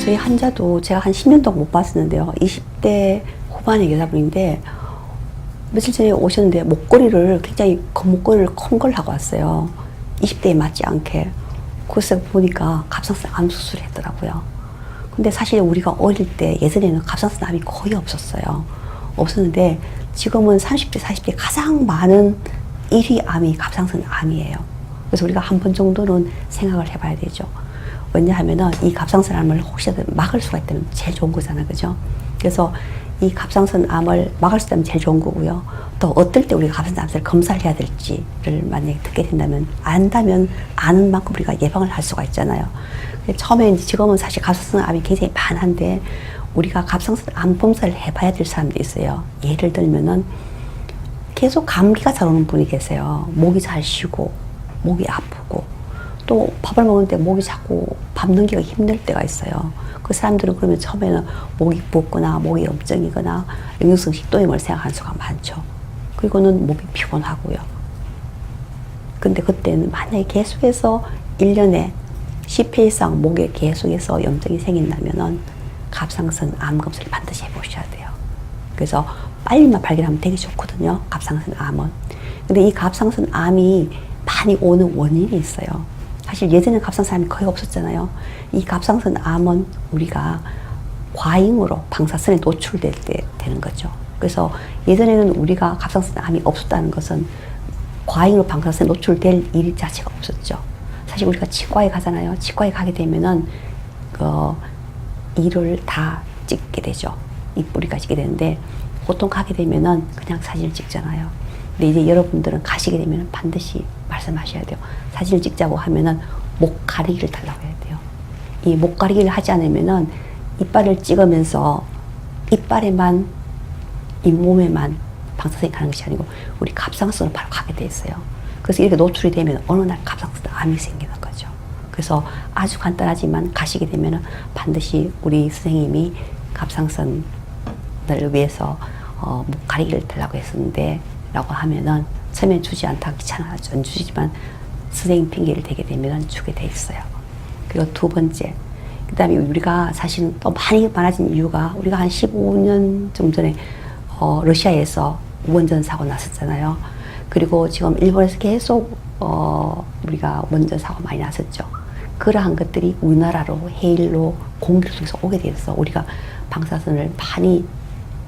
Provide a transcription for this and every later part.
저희 환자도 제가 한 10년 동안 못 봤었는데요. 20대 후반의 여자분인데 며칠 전에 오셨는데 목걸이를 굉장히 목걸이를 큰 걸 하고 왔어요. 20대에 맞지 않게. 그래서 보니까 갑상선 암 수술을 했더라고요. 근데 사실 우리가 어릴 때 예전에는 갑상선 암이 거의 없었어요. 없었는데 지금은 30대, 40대 가장 많은 1위 암이 갑상선 암이에요. 그래서 우리가 한 번 정도는 생각을 해봐야 되죠. 왜냐하면은 이 갑상선 암을 혹시라도 막을 수가 있다면 제일 좋은 거잖아요. 그죠? 그래서 이 갑상선 암을 막을 수 있다면 제일 좋은 거고요. 또 어떨 때 우리가 갑상선 암을 검사를 해야 될지를 만약에 듣게 된다면 안다면 아는 만큼 우리가 예방을 할 수가 있잖아요. 처음에 지금은 사실 갑상선 암이 굉장히 많은데 우리가 갑상선 암 검사를 해봐야 될 사람도 있어요. 예를 들면은 계속 감기가 잘 오는 분이 계세요. 목이 잘 쉬고 목이 아프고 또 밥을 먹는데 목이 자꾸 밥 넘기가 힘들 때가 있어요. 그 사람들은 그러면 처음에는 목이 붓거나 목이 염증이거나 역류성 식도염을 생각하는 수가 많죠. 그리고는 목이 피곤하고요. 근데 그때는 만약에 계속해서 1년에 10회 이상 목에 계속해서 염증이 생긴다면은 갑상선 암 검사를 반드시 해보셔야 돼요. 그래서 빨리만 발견하면 되게 좋거든요. 갑상선 암은. 근데 이 갑상선 암이 많이 오는 원인이 있어요. 사실 예전에 갑상선 암이 거의 없었잖아요. 이 갑상선 암은 우리가 과잉으로 방사선에 노출될 때 되는 거죠. 그래서 예전에는 우리가 갑상선 암이 없었다는 것은 과잉으로 방사선에 노출될 일 자체가 없었죠. 사실 우리가 치과에 가잖아요. 치과에 가게 되면은 이를 다 찍게 되죠. 입뿌리가 찍게 되는데 보통 가게 되면은 그냥 사진을 찍잖아요. 근데 이제 여러분들은 가시게 되면 반드시 말씀하셔야 돼요. 사진을 찍자고 하면은 목 가리기를 달라고 해야 돼요. 이 목 가리기를 하지 않으면은 이빨을 찍으면서 이빨에만 잇몸에만 방사선이 가는 것이 아니고 우리 갑상선으로 바로 가게 돼 있어요. 그래서 이렇게 노출이 되면 어느 날 갑상선 암이 생기는 거죠. 그래서 아주 간단하지만 가시게 되면은 반드시 우리 선생님이 갑상선을 위해서 목 가리기를 달라고 했었는데 라고 하면은 처음엔 주지 않다 귀찮아하죠. 안 주지만 선생님 핑계를 대게 되면 주게 돼 있어요. 그리고 두 번째, 그 다음에 우리가 사실은 또 많아진 이유가 우리가 한 15년 좀 전에 러시아에서 원전 사고 났었잖아요. 그리고 지금 일본에서 계속 우리가 원전 사고 많이 났었죠. 그러한 것들이 우리나라로 해일로 공기를 통해서 오게 돼서 우리가 방사선을 많이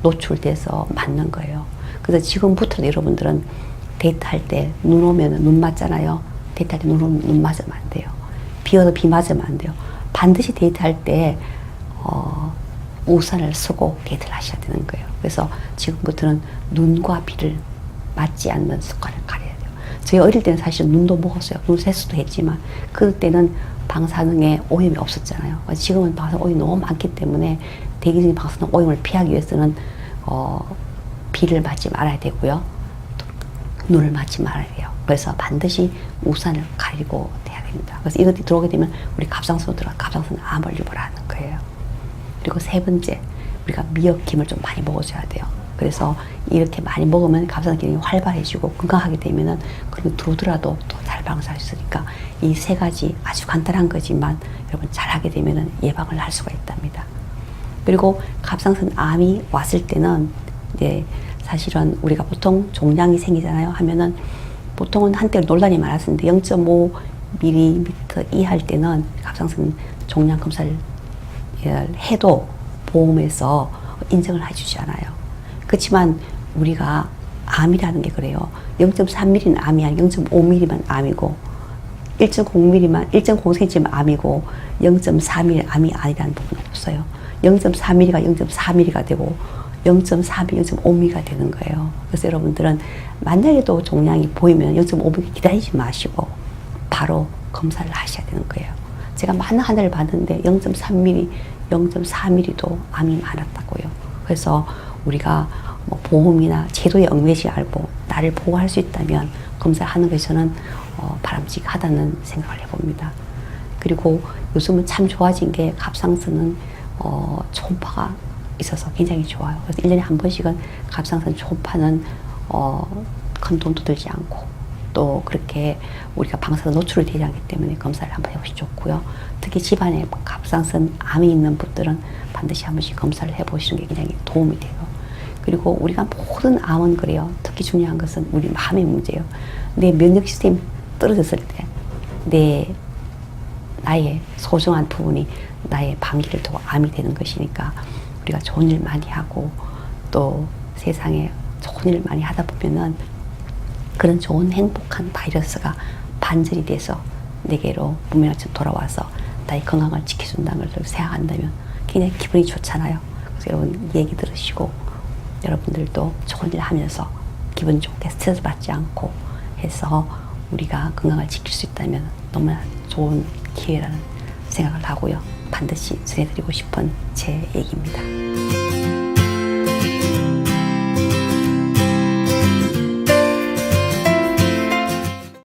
노출돼서 맞는 거예요. 그래서 지금부터 여러분들은 데이트할 때 눈 오면 눈 맞잖아요. 데이트할 때 눈 오면 눈 맞으면 안 돼요. 비 와도 비 맞으면 안 돼요. 반드시 데이트할 때 우산을 쓰고 데이트를 하셔야 되는 거예요. 그래서 지금부터는 눈과 비를 맞지 않는 습관을 가려야 돼요. 저희 어릴 때는 사실 눈도 먹었어요. 눈 세수도 했지만 그때는 방사능에 오염이 없었잖아요. 지금은 방사능 오염이 너무 많기 때문에 대기적인 방사능 오염을 피하기 위해서는 비를 맞지 말아야 되고요. 또 눈을 맞지 말아야 돼요. 그래서 반드시 우산을 가리고 돼야 됩니다. 그래서 이것이 들어오게 되면 우리 갑상선으로 들어가 갑상선 암을 유발하는 거예요. 그리고 세 번째, 우리가 미역김을 좀 많이 먹어줘야 돼요. 그래서 이렇게 많이 먹으면 갑상선 기능이 활발해지고 건강하게 되면은 그런 들어오더라도 또 잘 방사할 수 있으니까 이 세 가지 아주 간단한 거지만 여러분 잘하게 되면은 예방을 할 수가 있답니다. 그리고 갑상선 암이 왔을 때는 이제 사실은 우리가 보통 종양이 생기잖아요. 하면은 보통은 한때 논란이 많았었는데 0.5mm 이하일 때는 갑상선 종양 검사를 해도 보험에서 인정을 해주지 않아요. 그렇지만 우리가 암이라는 게 그래요. 0.3mm는 암이 아니고 0.5mm만 암이고 1.0mm만 1.0cm만 암이고 0.4mm 암이 아니라는 부분은 없어요. 0.3mm가 0.4mm가 되고 0.4mm, 0.5mm가 되는 거예요. 그래서 여러분들은 만약에 또 종양이 보이면 0.5mm 기다리지 마시고 바로 검사를 하셔야 되는 거예요. 제가 많은 환자를 봤는데 0.3mm, 0.4mm도 암이 많았다고요. 그래서 우리가 뭐 보험이나 제도에 얽매이지 말고 나를 보호할 수 있다면 검사하는 것이 저는 바람직하다는 생각을 해봅니다. 그리고 요즘은 참 좋아진 게 갑상선은 초음파가 있어서 굉장히 좋아요. 그래서 1년에 한 번씩은 갑상선 초음파는 큰 돈도 들지 않고 또 그렇게 우리가 방사선 노출이 되지 않기 때문에 검사를 한번 해보시 좋고요. 특히 집안에 갑상선 암이 있는 분들은 반드시 한 번씩 검사를 해보시는 게 굉장히 도움이 돼요. 그리고 우리가 모든 암은 그래요. 특히 중요한 것은 우리 마음의 문제예요. 내 면역 시스템이 떨어졌을 때 나의 소중한 부분이 나의 방기를 두고 암이 되는 것이니까 우리가 좋은 일 많이 하고 또 세상에 좋은 일 많이 하다 보면은 그런 좋은 행복한 바이러스가 반전이 돼서 내게로 무명처럼 돌아와서 나의 건강을 지켜준다는 걸 생각한다면 굉장히 기분이 좋잖아요. 그래서 여러분 이 얘기 들으시고 여러분들도 좋은 일 하면서 기분 좋게 스트레스 받지 않고 해서 우리가 건강을 지킬 수 있다면 너무나 좋은 기회라는 생각을 하고요. 반드시 전해드리고 싶은 제 얘기입니다.